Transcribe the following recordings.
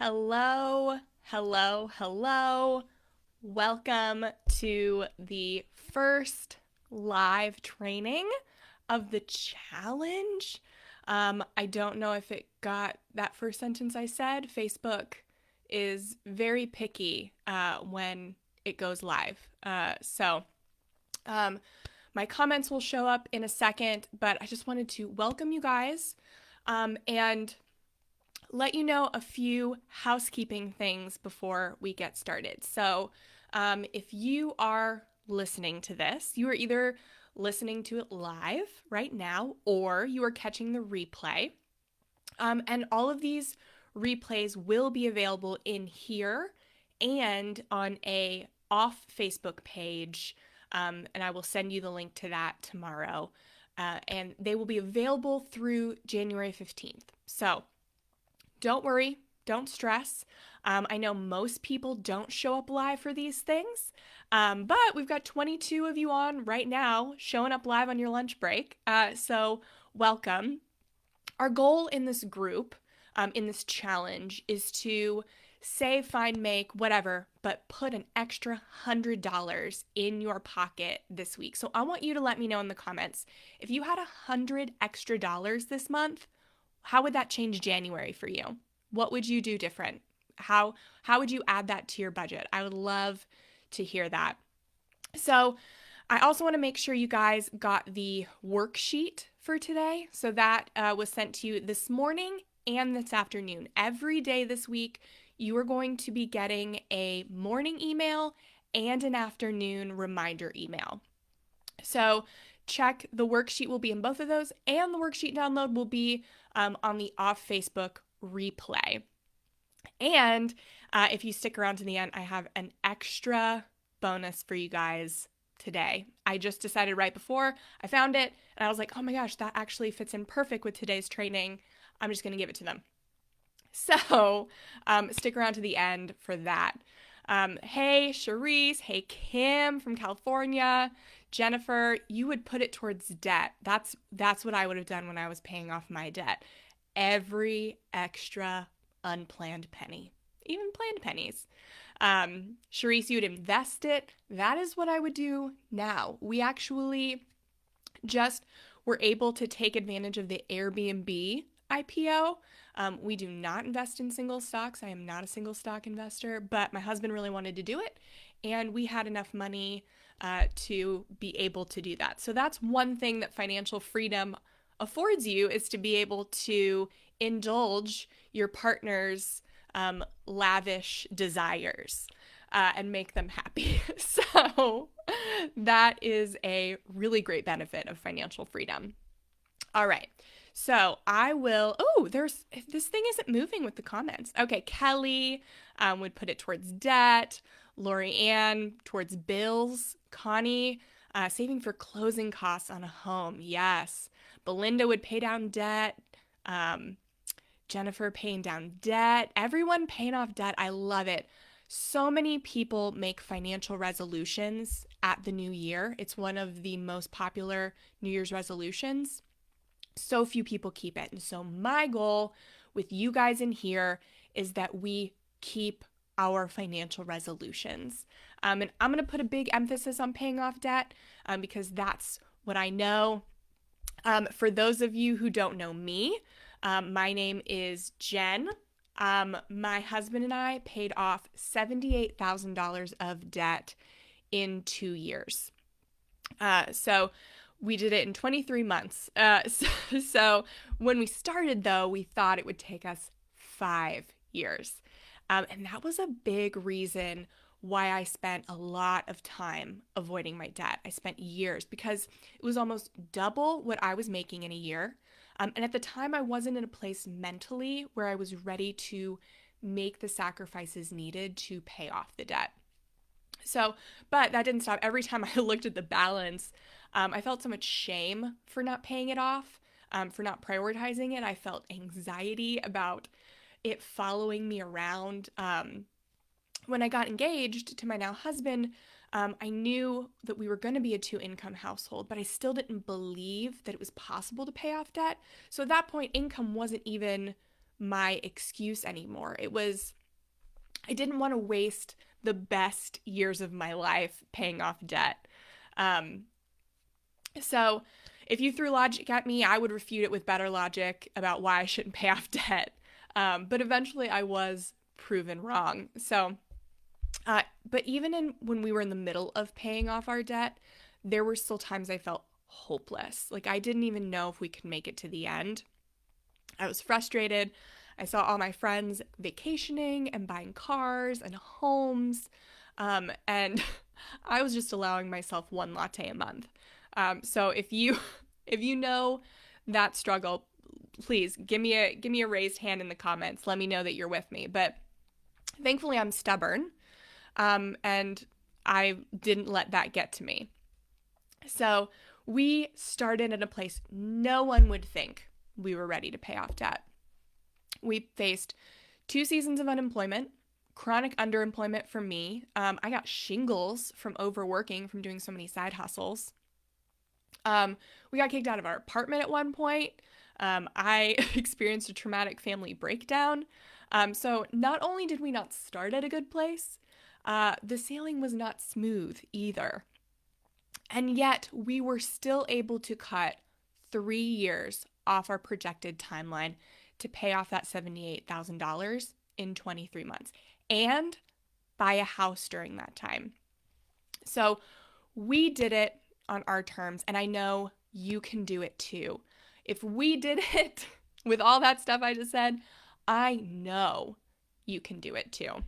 Hello, hello, hello. Welcome to the first live training of the challenge. I don't know if it got that first sentence I said. Facebook is very picky when it goes live. Um, my comments will show up in a second, but I just wanted to welcome you guys and let you know a few housekeeping things before we get started. So, if you are listening to this, you are either listening to it live right now or you are catching the replay. And all of these replays will be available in here and on a off Facebook page. And I will send you the link to that tomorrow. And they will be available through January 15th. So, don't worry, don't stress. I know most people don't show up live for these things, but we've got 22 of you on right now showing up live on your lunch break. So, welcome. Our goal in this group, in this challenge, is to save, find, make, whatever, but put an extra $100 in your pocket this week. So, I want you to let me know in the comments if you had $100 extra this month. How would that change January for you? What would you do different? How would you add that to your budget? I would love to hear that. So, I also want to make sure you guys got the worksheet for today. So that was sent to you this morning and this afternoon. Every day this week, you are going to be getting a morning email and an afternoon reminder email. So check the worksheet will be in both of those, and the worksheet download will be on the off Facebook replay. And if you stick around to the end, I have an extra bonus for you guys today. I just decided right before I found it, and I was like, oh my gosh, that actually fits in perfect with today's training. I'm just going to give it to them. So stick around to the end for that. Hey, Charisse. Hey, Kim from California. Jennifer, you would put it towards debt. That's what I would have done when I was paying off my debt. Every extra unplanned penny, even planned pennies. Charisse, you would invest it. That is what I would do now. We actually just were able to take advantage of the Airbnb IPO. We do not invest in single stocks. I am not a single stock investor, but my husband really wanted to do it, and we had enough money to be able to do that. So that's one thing that financial freedom affords you, is to be able to indulge your partner's lavish desires and make them happy. So that is a really great benefit of financial freedom. All right. So this thing isn't moving with the comments. Okay, Kelly would put it towards debt. Lori Ann towards bills. Connie, saving for closing costs on a home. Yes. Belinda would pay down debt. Jennifer paying down debt. Everyone paying off debt. I love it. So many people make financial resolutions at the new year. It's one of the most popular New Year's resolutions. So few people keep it. And so my goal with you guys in here is that we keep our financial resolutions. And I'm going to put a big emphasis on paying off debt because that's what I know. For those of you who don't know me, my name is Jen. My husband and I paid off $78,000 of debt in 2 years. So we did it in 23 months. So when we started, though, we thought it would take us 5 years. And that was a big reason why I spent a lot of time avoiding my debt. I spent years because it was almost double what I was making in a year. And at the time, I wasn't in a place mentally where I was ready to make the sacrifices needed to pay off the debt. So, but that didn't stop. Every time I looked at the balance, I felt so much shame for not paying it off, for not prioritizing it. I felt anxiety about it following me around. When I got engaged to my now husband, I knew that we were going to be a 2-income household, but I still didn't believe that it was possible to pay off debt. So at that point, income wasn't even my excuse anymore. I didn't want to waste the best years of my life paying off debt. So if you threw logic at me, I would refute it with better logic about why I shouldn't pay off debt. But eventually I was proven wrong. But even when we were in the middle of paying off our debt, there were still times I felt hopeless. Like I didn't even know if we could make it to the end. I was frustrated. I saw all my friends vacationing and buying cars and homes. And I was just allowing myself one latte a month. So if you if you know that struggle, please give me a raised hand in the comments. Let me know that you're with me. But thankfully I'm stubborn. And I didn't let that get to me. So we started at a place no one would think we were ready to pay off debt. We faced 2 seasons of unemployment, chronic underemployment for me. I got shingles from overworking, from doing so many side hustles. We got kicked out of our apartment at one point. I experienced a traumatic family breakdown. So not only did we not start at a good place, the sailing was not smooth either. And yet we were still able to cut 3 years off our projected timeline to pay off that $78,000 in 23 months and buy a house during that time. So we did it on our terms, and I know you can do it too. If we did it with all that stuff I just said, I know you can do it too.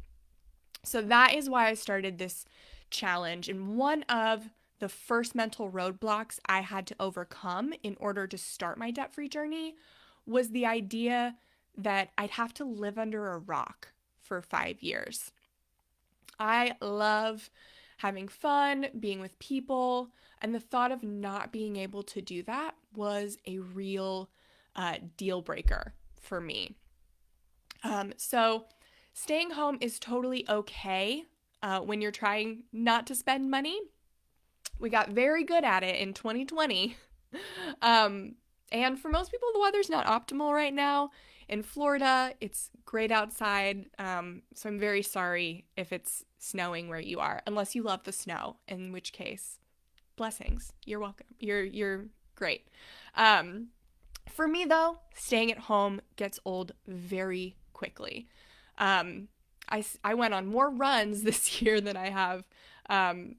So that is why I started this challenge. And one of the first mental roadblocks I had to overcome in order to start my debt-free journey was the idea that I'd have to live under a rock for 5 years. I love having fun, being with people, and the thought of not being able to do that was a real deal breaker for me. So staying home is totally okay when you're trying not to spend money. We got very good at it in 2020. And for most people, the weather's not optimal right now. In Florida, it's great outside. So I'm very sorry if it's snowing where you are, unless you love the snow, in which case, blessings. You're welcome. You're great. For me, though, staying at home gets old very quickly. I went on more runs this year than I have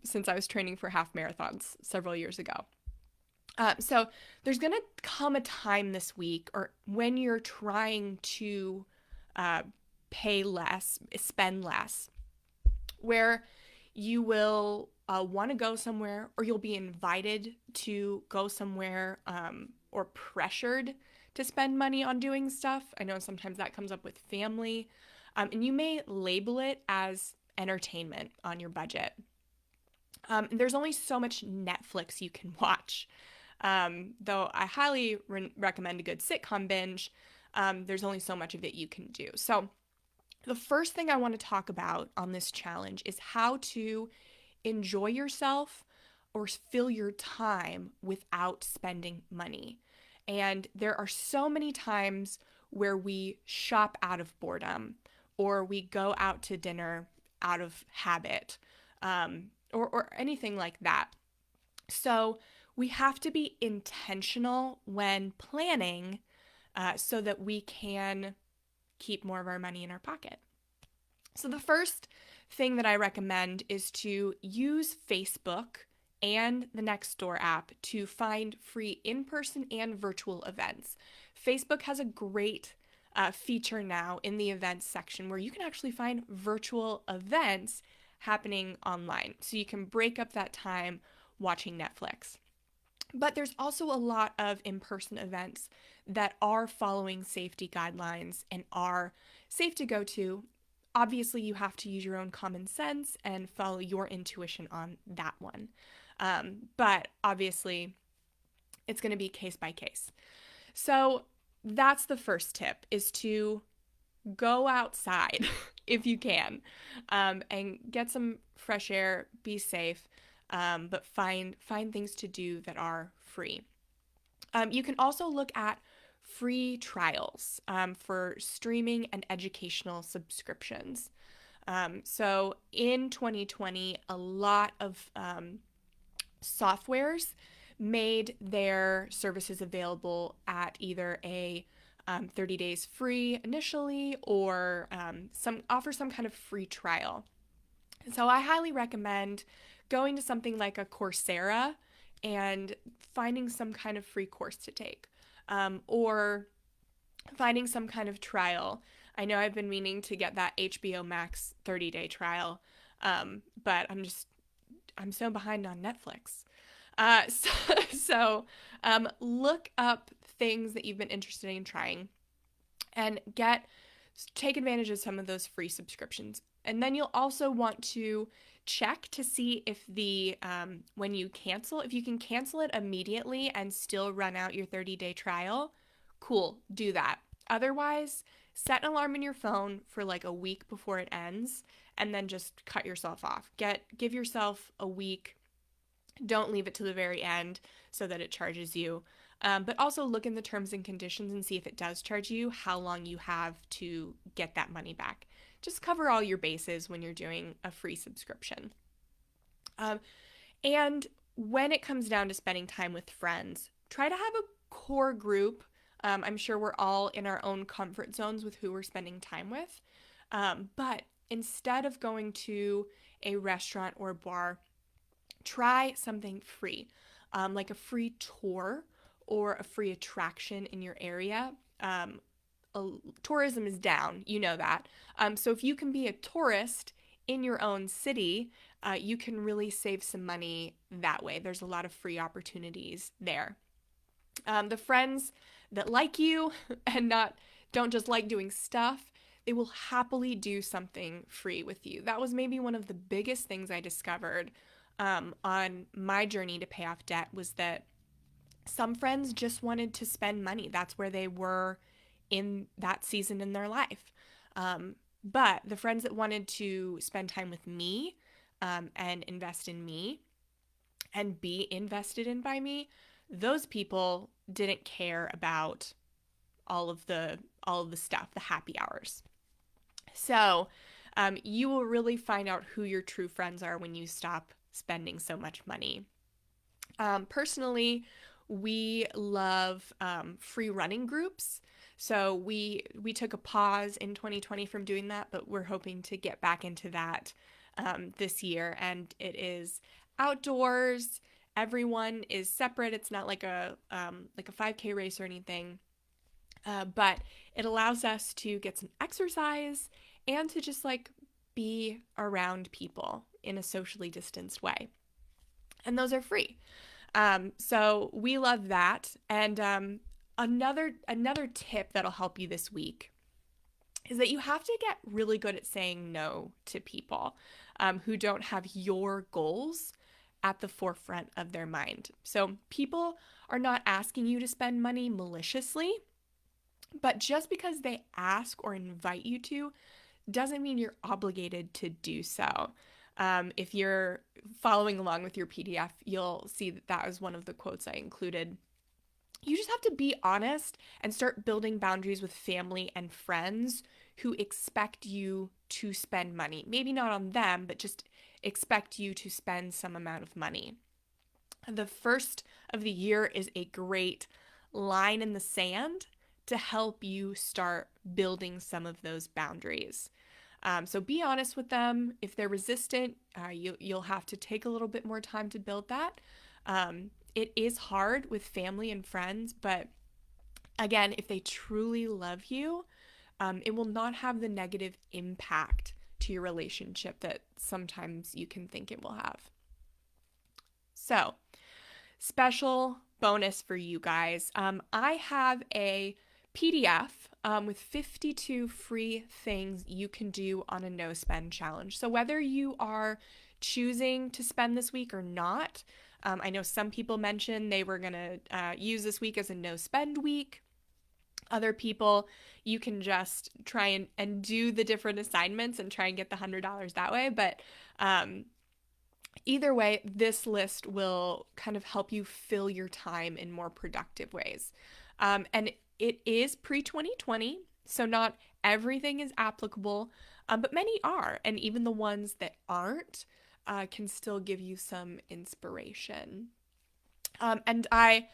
since I was training for half marathons several years ago. So there's going to come a time this week, or when you're trying to pay less, spend less, where you will want to go somewhere, or you'll be invited to go somewhere, or pressured to spend money on doing stuff. I know sometimes that comes up with family, and you may label it as entertainment on your budget. There's only so much Netflix you can watch. Though I highly recommend a good sitcom binge, there's only so much of it you can do. So the first thing I want to talk about on this challenge is how to enjoy yourself or fill your time without spending money. And there are so many times where we shop out of boredom, or we go out to dinner out of habit, or anything like that. So we have to be intentional when planning so that we can keep more of our money in our pocket. So the first thing that I recommend is to use Facebook and the Nextdoor app to find free in-person and virtual events. Facebook has a great feature now in the events section where you can actually find virtual events happening online. So you can break up that time watching Netflix. But there's also a lot of in-person events that are following safety guidelines and are safe to go to. Obviously, you have to use your own common sense and follow your intuition on that one. But obviously, it's going to be case by case. So that's the first tip, is to go outside if you can, and get some fresh air, be safe, but find things to do that are free. You can also look at free trials for streaming and educational subscriptions. So in 2020, a lot of softwares made their services available at either a 30 days free initially or offer some kind of free trial. So I highly recommend going to something like a Coursera and finding some kind of free course to take, or finding some kind of trial. I know I've been meaning to get that HBO Max 30-day trial, but I'm so behind on Netflix. So look up things that you've been interested in trying and take advantage of some of those free subscriptions. And then you'll also want to check to see if when you cancel, if you can cancel it immediately and still run out your 30-day trial, cool, do that. Otherwise, set an alarm in your phone for like a week before it ends and then just cut yourself off. Give yourself a week. Don't leave it to the very end so that it charges you. But also look in the terms and conditions and see if it does charge you, how long you have to get that money back. Just cover all your bases when you're doing a free subscription. And when it comes down to spending time with friends, try to have a core group. I'm sure we're all in our own comfort zones with who we're spending time with. But instead of going to a restaurant or bar, try something free, like a free tour or a free attraction in your area. Tourism is down, you know that. So if you can be a tourist in your own city, you can really save some money that way. There's a lot of free opportunities there. The friends that like you and don't just like doing stuff, they will happily do something free with you. That was maybe one of the biggest things I discovered on my journey to pay off debt, was that some friends just wanted to spend money. That's where they were in that season in their life. But the friends that wanted to spend time with me and invest in me and be invested in by me, those people didn't care about all of the stuff, the happy hours. So you will really find out who your true friends are when you stop spending so much money. Personally, we love free running groups. So we took a pause in 2020 from doing that, but we're hoping to get back into that this year. And it is outdoors. Everyone is separate. It's not like a 5K race or anything, but it allows us to get some exercise and to just like be around people in a socially distanced way. And those are free. So we love that. And another tip that'll help you this week is that you have to get really good at saying no to people who don't have your goals at the forefront of their mind. So people are not asking you to spend money maliciously, but just because they ask or invite you to doesn't mean you're obligated to do so. If you're following along with your PDF, you'll see that was one of the quotes I included. You just have to be honest and start building boundaries with family and friends who expect you to spend money. Maybe not on them, but just expect you to spend some amount of money. The first of the year is a great line in the sand to help you start building some of those boundaries. So be honest with them. If they're resistant, you'll have to take a little bit more time to build that. It is hard with family and friends, but again, if they truly love you, it will not have the negative impact to your relationship that sometimes you can think it will have. So, special bonus for you guys. I have a PDF with 52 free things you can do on a no spend challenge. So whether you are choosing to spend this week or not, I know some people mentioned they were going to use this week as a no spend week. Other people, you can just try and do the different assignments and try and get the $100 that way. But either way, this list will kind of help you fill your time in more productive ways. And it is pre-2020, so not everything is applicable, but many are. And even the ones that aren't can still give you some inspiration. And I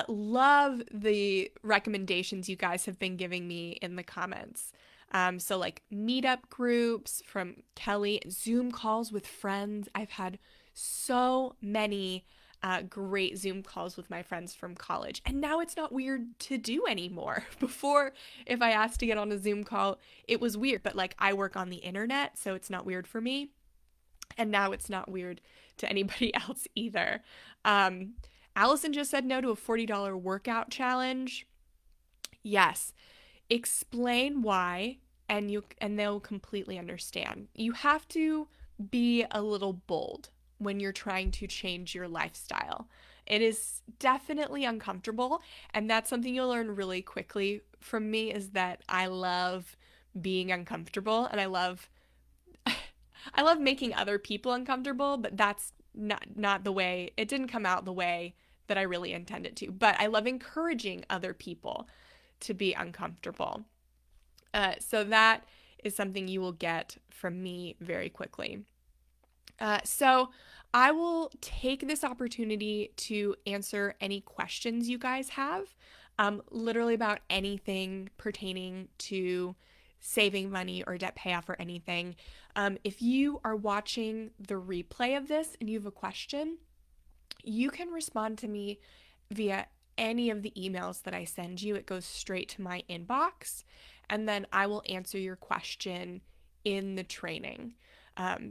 love the recommendations you guys have been giving me in the comments. So, like meetup groups from Kelly, Zoom calls with friends. I've had so many great Zoom calls with my friends from college. And now it's not weird to do anymore. Before, if I asked to get on a Zoom call, it was weird, but like I work on the internet, so it's not weird for me. And now it's not weird to anybody else either. Um, Allison just said no to a $40 workout challenge. Yes. Explain why and they'll completely understand. You have to be a little bold when you're trying to change your lifestyle. It is definitely uncomfortable, and that's something you'll learn really quickly from me is that I love being uncomfortable and I love making other people uncomfortable, but that's not the way. It didn't come out the way that I really intended to. But I love encouraging other people to be uncomfortable. So that is something you will get from me very quickly. So I will take this opportunity to answer any questions you guys have, literally about anything pertaining to saving money or debt payoff or anything. If you are watching the replay of this and you have a question, you can respond to me via any of the emails that I send you. It goes straight to my inbox, and then I will answer your question in the training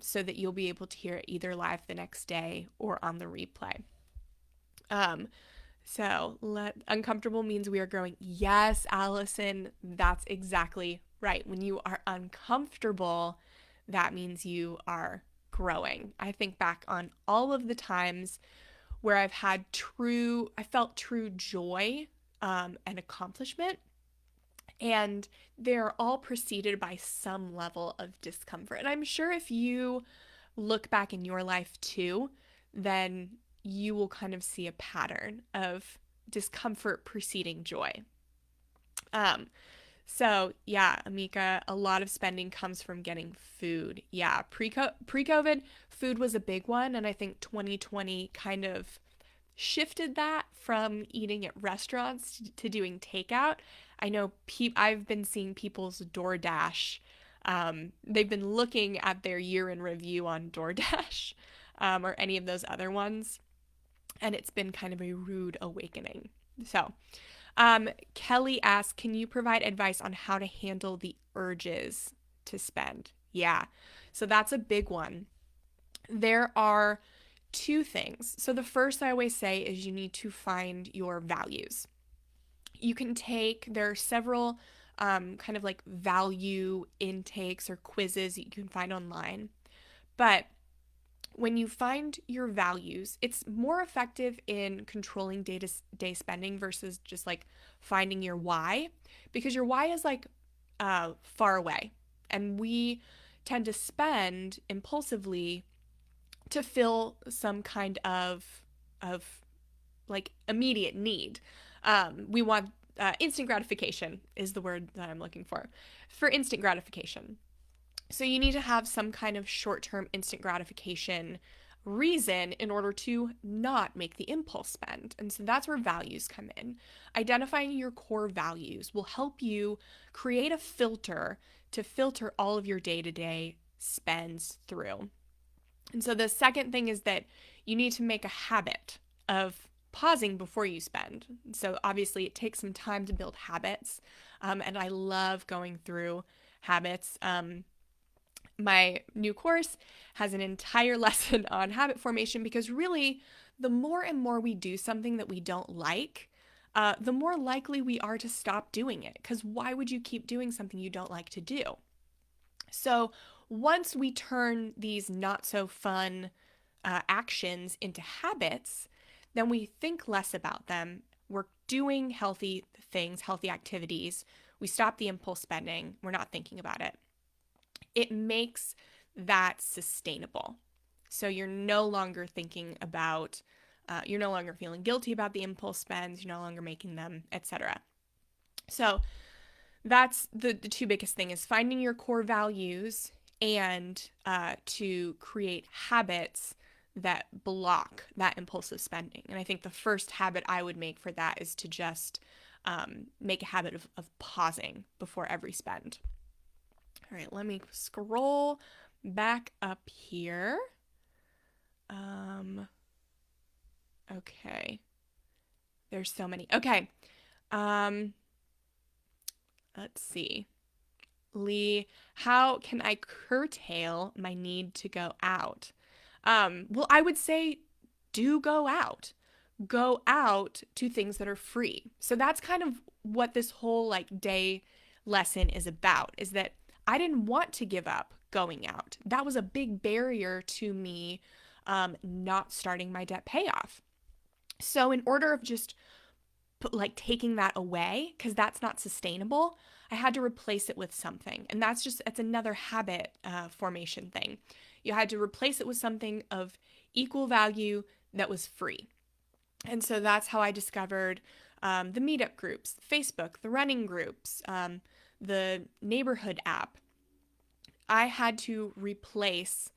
so that you'll be able to hear it either live the next day or on the replay. Uncomfortable means we are growing. Yes, Allison, that's exactly right. When you are uncomfortable, that means you are growing. I think back on all of the times where I felt true joy and accomplishment. And they're all preceded by some level of discomfort. And I'm sure if you look back in your life too, then you will kind of see a pattern of discomfort preceding joy. So yeah, Amika, a lot of spending comes from getting food. Yeah, pre-COVID, food was a big one, and I think 2020 kind of shifted that from eating at restaurants to doing takeout. I know I've been seeing people's DoorDash. They've been looking at their year in review on DoorDash or any of those other ones, and it's been kind of a rude awakening. So, Kelly asks, can you provide advice on how to handle the urges to spend? Yeah, so that's a big one. There are two things. So, the first I always say is you need to find your values. There are several kind of like value intakes or quizzes that you can find online. But when you find your values, it's more effective in controlling day-to-day spending versus just like finding your why, because your why is like far away, and we tend to spend impulsively to fill some kind of like immediate need. We want instant gratification is the word that I'm looking for instant gratification. So you need to have some kind of short-term instant gratification reason in order to not make the impulse spend. And so that's where values come in. Identifying your core values will help you create a filter to filter all of your day-to-day spends through. And so the second thing is that you need to make a habit of pausing before you spend. So obviously it takes some time to build habits. And I love going through habits. My new course has an entire lesson on habit formation, because really the more and more we do something that we don't like, the more likely we are to stop doing it. Because why would you keep doing something you don't like to do? So once we turn these not so fun actions into habits, then we think less about them. We're doing healthy things, healthy activities. We stop the impulse spending. We're not thinking about it. It makes that sustainable. So you're no longer thinking about, you're no longer feeling guilty about the impulse spends, you're no longer making them, etc. So that's the two biggest thing is finding your core values and to create habits that block that impulsive spending. And I think the first habit I would make for that is to just make a habit of pausing before every spend. All right, let me scroll back up here. Okay. There's so many. Okay. Um, let's see. Lee, how can I curtail my need to go out? Well, I would say do go out. Go out to things that are free. So that's kind of what this whole like day lesson is about, is that I didn't want to give up going out. That was a big barrier to me not starting my debt payoff. So in order of just like taking that away, because that's not sustainable, I had to replace it with something. And it's another habit formation thing. You had to replace it with something of equal value that was free. And so that's how I discovered the meetup groups, Facebook, the running groups, the neighborhood app. I had to replace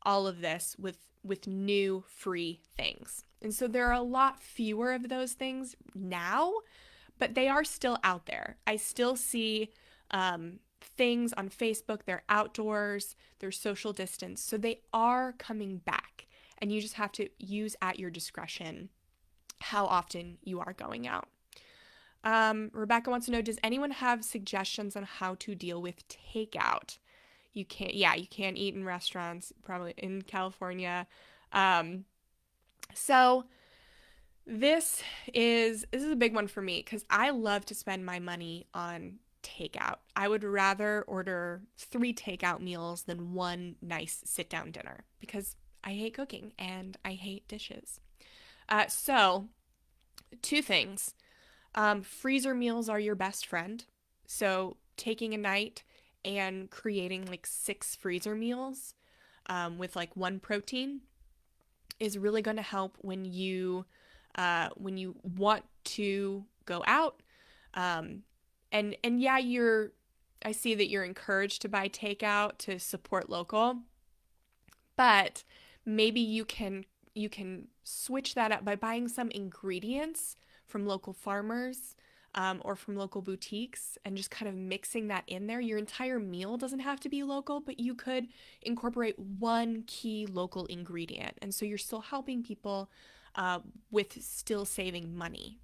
all of this with new free things. And so there are a lot fewer of those things now, but they are still out there. I still see things on Facebook, they're outdoors, they're social distance. So they are coming back. And you just have to use at your discretion how often you are going out. Rebecca wants to know, does anyone have suggestions on how to deal with takeout? You can't eat in restaurants, probably in California. So this is a big one for me because I love to spend my money on takeout. I would rather order 3 takeout meals than one nice sit down dinner because I hate cooking and I hate dishes. So 2 things. Freezer meals are your best friend. So taking a night and creating like 6 freezer meals with like 1 protein is really going to help when you want to go out. And yeah, I see that you're encouraged to buy takeout to support local, but maybe you can switch that up by buying some ingredients from local farmers or from local boutiques and just kind of mixing that in there. Your entire meal doesn't have to be local, but you could incorporate one key local ingredient. And so you're still helping people with still saving money.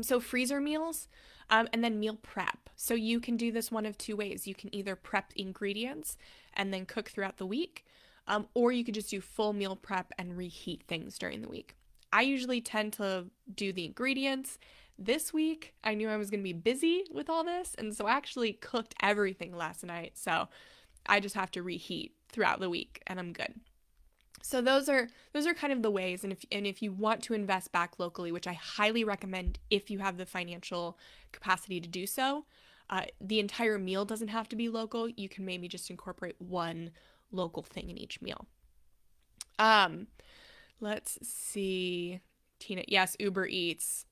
So freezer meals and then meal prep. So you can do this one of 2 ways. You can either prep ingredients and then cook throughout the week, or you could just do full meal prep and reheat things during the week. I usually tend to do the ingredients. This week, I knew I was going to be busy with all this, and so I actually cooked everything last night. So I just have to reheat throughout the week, and I'm good. So those are kind of the ways, and if you want to invest back locally, which I highly recommend if you have the financial capacity to do so, the entire meal doesn't have to be local. You can maybe just incorporate one local thing in each meal. Let's see. Tina, yes, Uber Eats.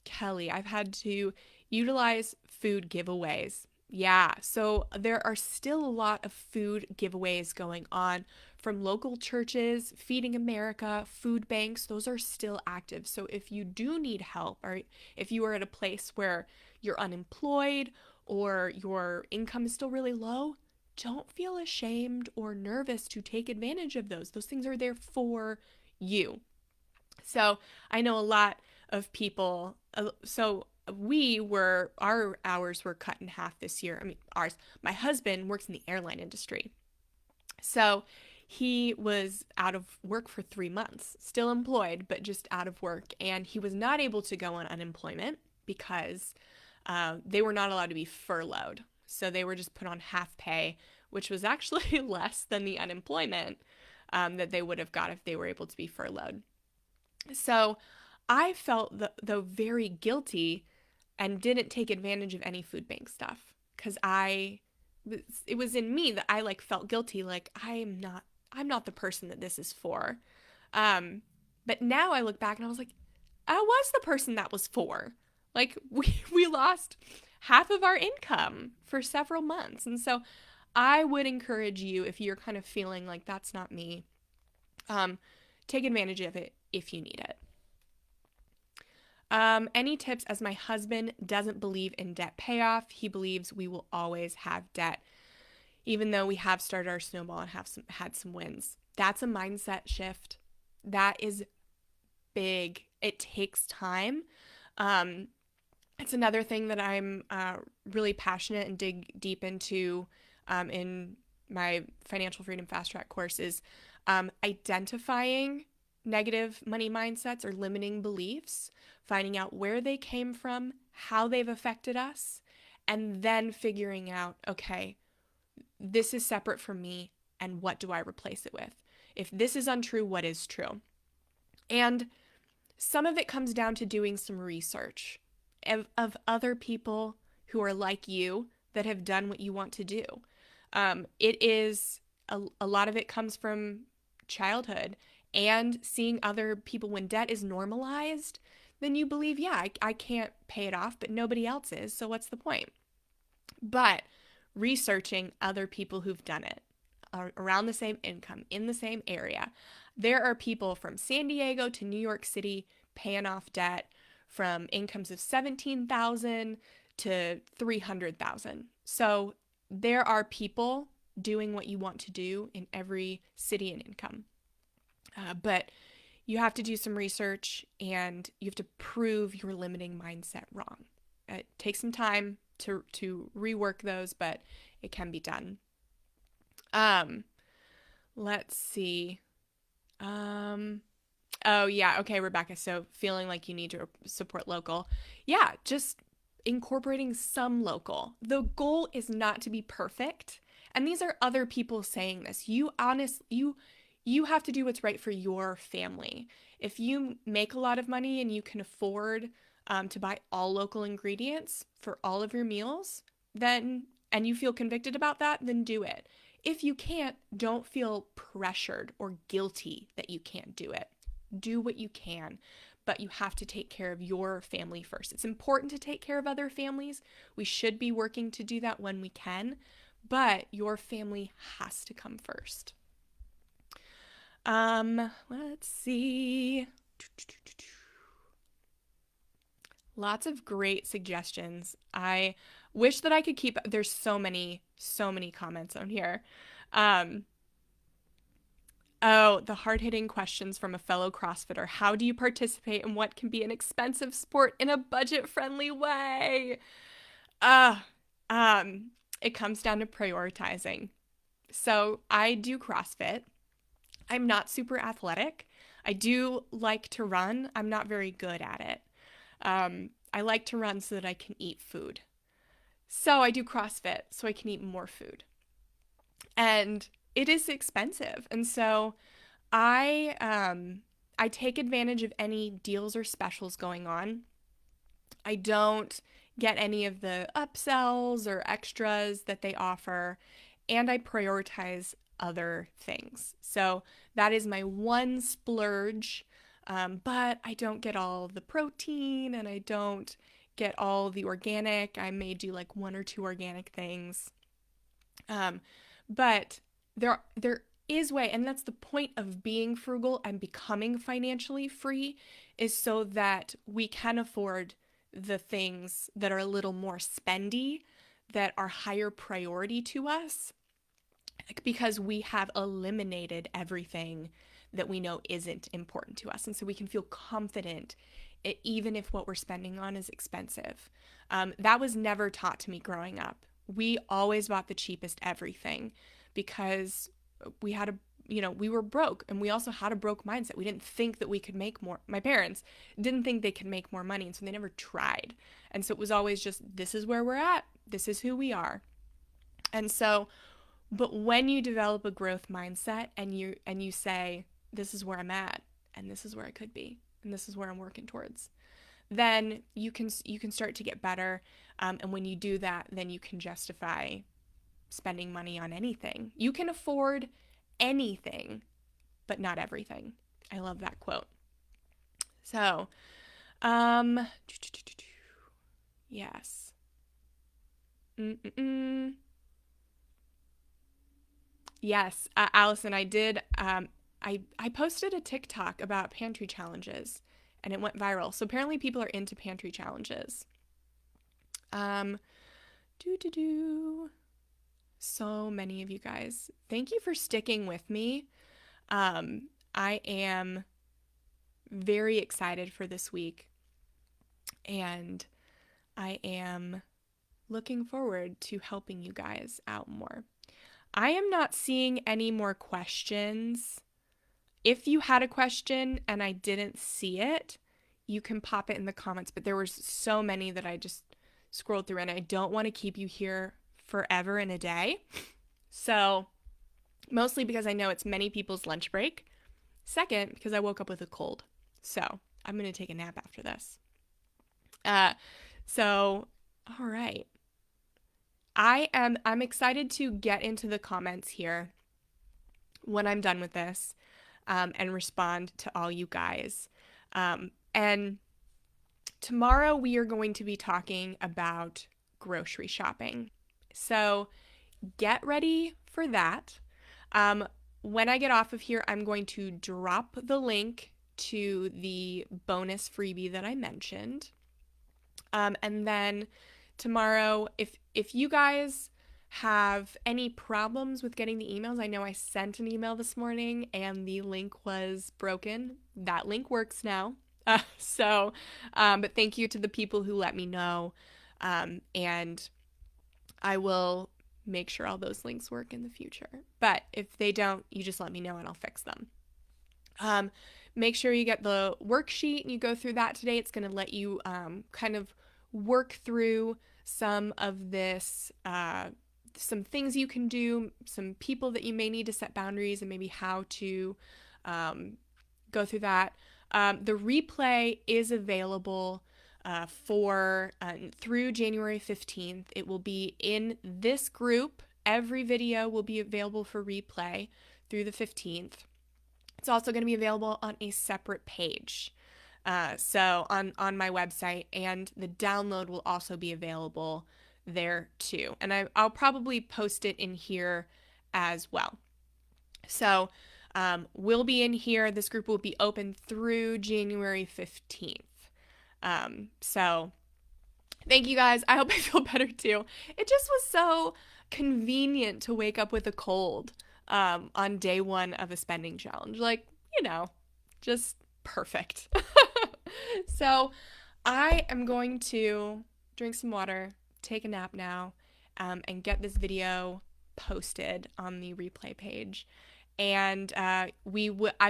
Kelly, I've had to utilize food giveaways. Yeah, so there are still a lot of food giveaways going on from local churches, Feeding America, food banks. Those are still active. So if you do need help, or if you are at a place where you're unemployed or your income is still really low, don't feel ashamed or nervous to take advantage of those. Those things are there for you. So I know a lot of people, our hours were cut in half this year. I mean, my husband works in the airline industry. So he was out of work for 3 months, still employed, but just out of work. And he was not able to go on unemployment because they were not allowed to be furloughed. So they were just put on half pay, which was actually less than the unemployment that they would have got if they were able to be furloughed. So I felt though very guilty and didn't take advantage of any food bank stuff because it was in me that I like felt guilty, like I'm not the person that this is for. But now I look back and I was like, I was the person that was 4. Like we lost half of our income for several months. And so I would encourage you, if you're kind of feeling like that's not me, take advantage of it if you need it. Any tips, as my husband doesn't believe in debt payoff? He believes we will always have debt, even though we have started our snowball and had some wins. That's a mindset shift. That is big. It takes time. It's another thing that I'm really passionate and dig deep into in my Financial Freedom Fast Track course is identifying negative money mindsets or limiting beliefs, finding out where they came from, how they've affected us, and then figuring out, okay, this is separate from me, and what do I replace it with? If this is untrue, what is true? And some of it comes down to doing some research of other people who are like you that have done what you want to do. It is a lot of it comes from childhood and seeing other people. When debt is normalized, then you believe, yeah, I can't pay it off, but nobody else is, so what's the point? But researching other people who've done it around the same income in the same area, there are people from San Diego to New York City paying off debt from incomes of 17,000 to 300,000. So there are people doing what you want to do in every city and income. But you have to do some research and you have to prove your limiting mindset wrong. It takes some time to rework those, but it can be done. Let's see. Oh yeah, okay, Rebecca. So feeling like you need to support local. Yeah, just incorporating some local. The goal is not to be perfect. And these are other people saying this. You have to do what's right for your family. If you make a lot of money and you can afford to buy all local ingredients for all of your meals, then and you feel convicted about that, then do it. If you can't, don't feel pressured or guilty that you can't do it. Do what you can, but you have to take care of your family first. It's important to take care of other families. We should be working to do that when we can, but your family has to come first. Let's see. Lots of great suggestions. I wish that I could keep, there's so many comments on here. Oh, the hard-hitting questions from a fellow CrossFitter. How do you participate in what can be an expensive sport in a budget-friendly way? It comes down to prioritizing. So I do CrossFit. I'm not super athletic. I do like to run. I'm not very good at it. I like to run so that I can eat food. So I do CrossFit so I can eat more food. And it is expensive. And so I take advantage of any deals or specials going on. I don't get any of the upsells or extras that they offer, and I prioritize other things. So that is my one splurge, but I don't get all the protein and I don't get all the organic. I may do like 1 or 2 organic things. But there is way, and that's the point of being frugal and becoming financially free, is so that we can afford the things that are a little more spendy, that are higher priority to us, because we have eliminated everything that we know isn't important to us. And so we can feel confident even if what we're spending on is expensive. That was never taught to me growing up. We always bought the cheapest everything because we were broke, and we also had a broke mindset. We didn't think that we could make more. My parents didn't think they could make more money, and so they never tried. And so it was always just, this is where we're at. This is who we are. And so, but when you develop a growth mindset and you say, this is where I'm at, and this is where I could be, and this is where I'm working towards, then you can start to get better. And when you do that, then you can justify spending money on anything. You can afford anything, but not everything. I love that quote. So Um, yes. Mm-mm-mm. Yes, Allison, I did. I posted a TikTok about pantry challenges, and it went viral. So apparently, people are into pantry challenges. Um, do do do. So many of you guys, thank you for sticking with me. I am very excited for this week, and I am looking forward to helping you guys out more. I am not seeing any more questions. If you had a question and I didn't see it, you can pop it in the comments. But there were so many that I just scrolled through, and I don't want to keep you here forever and a day. So, mostly because I know it's many people's lunch break. Second, because I woke up with a cold. So, I'm going to take a nap after this. So, all right. I'm excited to get into the comments here when I'm done with this, and respond to all you guys. And tomorrow we are going to be talking about grocery shopping. So get ready for that. When I get off of here, I'm going to drop the link to the bonus freebie that I mentioned. And then tomorrow, if you guys have any problems with getting the emails, I know I sent an email this morning and the link was broken. That link works now. But thank you to the people who let me know. And I will make sure all those links work in the future. But if they don't, you just let me know and I'll fix them. Make sure you get the worksheet and you go through that today. It's going to let you kind of work through some of this, some things you can do, some people that you may need to set boundaries, and maybe how to go through that. The replay is available through January 15th. It will be in this group. Every video will be available for replay through the 15th. It's also going to be available on a separate page. So on my website, and the download will also be available there too. And I'll probably post it in here as well. So we'll be in here. This group will be open through January 15th. So thank you guys. I hope I feel better too. It just was so convenient to wake up with a cold on day one of a spending challenge. Like, just perfect. So I am going to drink some water, take a nap now, and get this video posted on the replay page. And I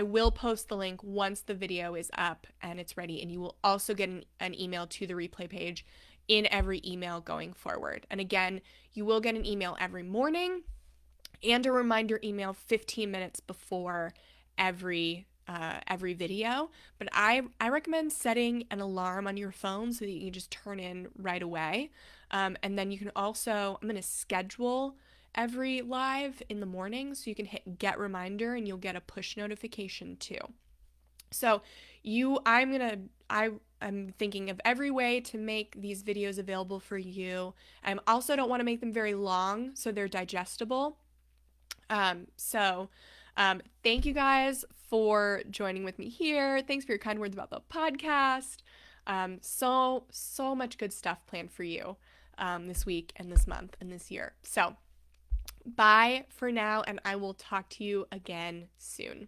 will post the link once the video is up and it's ready. And you will also get an email to the replay page in every email going forward. And again, you will get an email every morning and a reminder email 15 minutes before every video. But I recommend setting an alarm on your phone so that you can just turn in right away. And then you can also, I'm going to schedule every live in the morning so you can hit get reminder and you'll get a push notification too. So I'm thinking of every way to make these videos available for you. I also don't want to make them very long so they're digestible. Thank you guys for joining with me here. Thanks for your kind words about the podcast. So much good stuff planned for you this week and this month and this year. So bye for now, and I will talk to you again soon.